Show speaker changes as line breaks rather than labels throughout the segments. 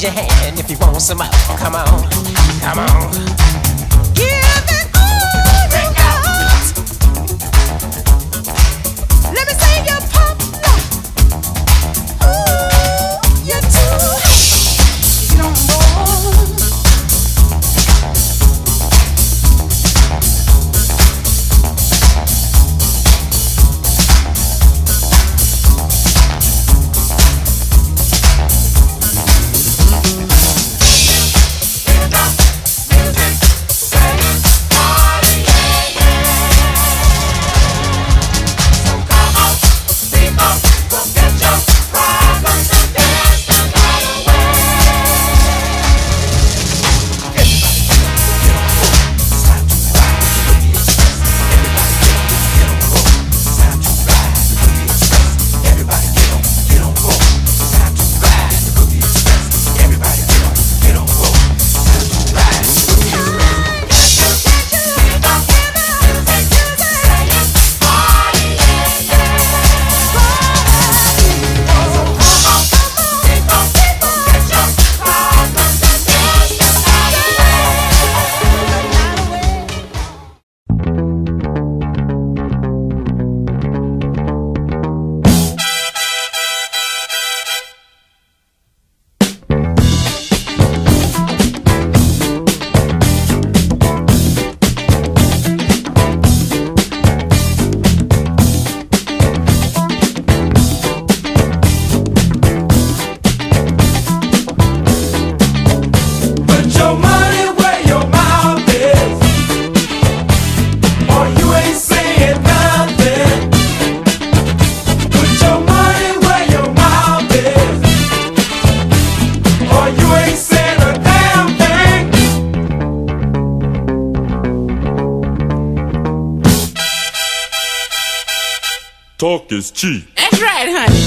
your hand if you want some more. Come on, come on. Give it all you got. Let me see you pop lock. Ooh, you're too hot. You don't know.
Talk is cheap.
That's right, honey.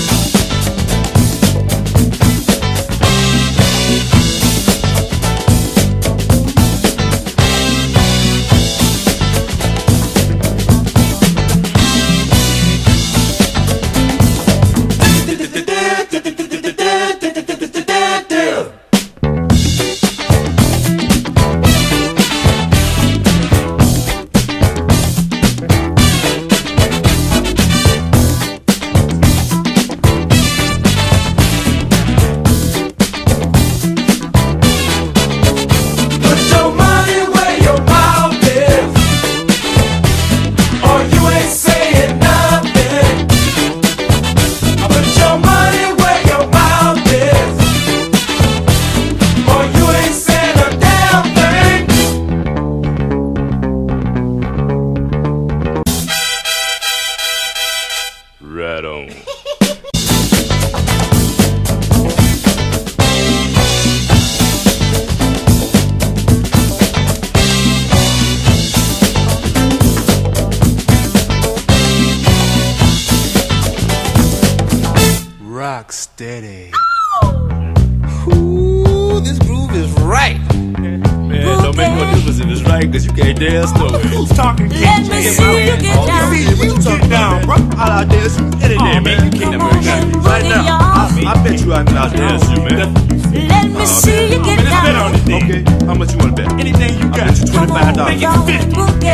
Right on.
Rock steady.
Ooh, this groove is right.
Man, don't make no difference if it's right, cause you can't dance no way.
Who's talking?
Let me see you get down.
You get down, bro. All out there, get in there, man. You can't never get it. Right now, I bet you I can out dance you, man.
Let me see you get down.
Okay, how much you wanna bet? Anything you got. I bet you $25.
Make it 50.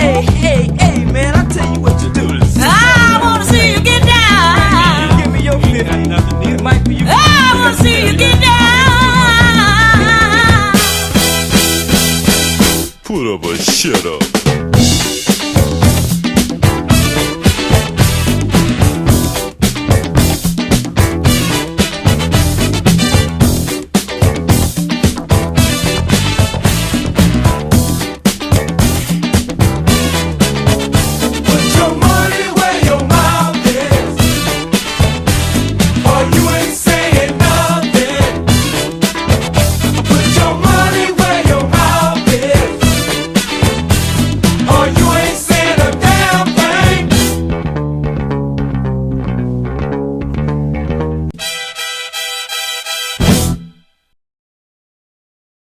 Hey, man, I tell you what to do.
I wanna see you get down.
Give me your 50. It might be you.
I wanna see you get down.
Put up a shut up.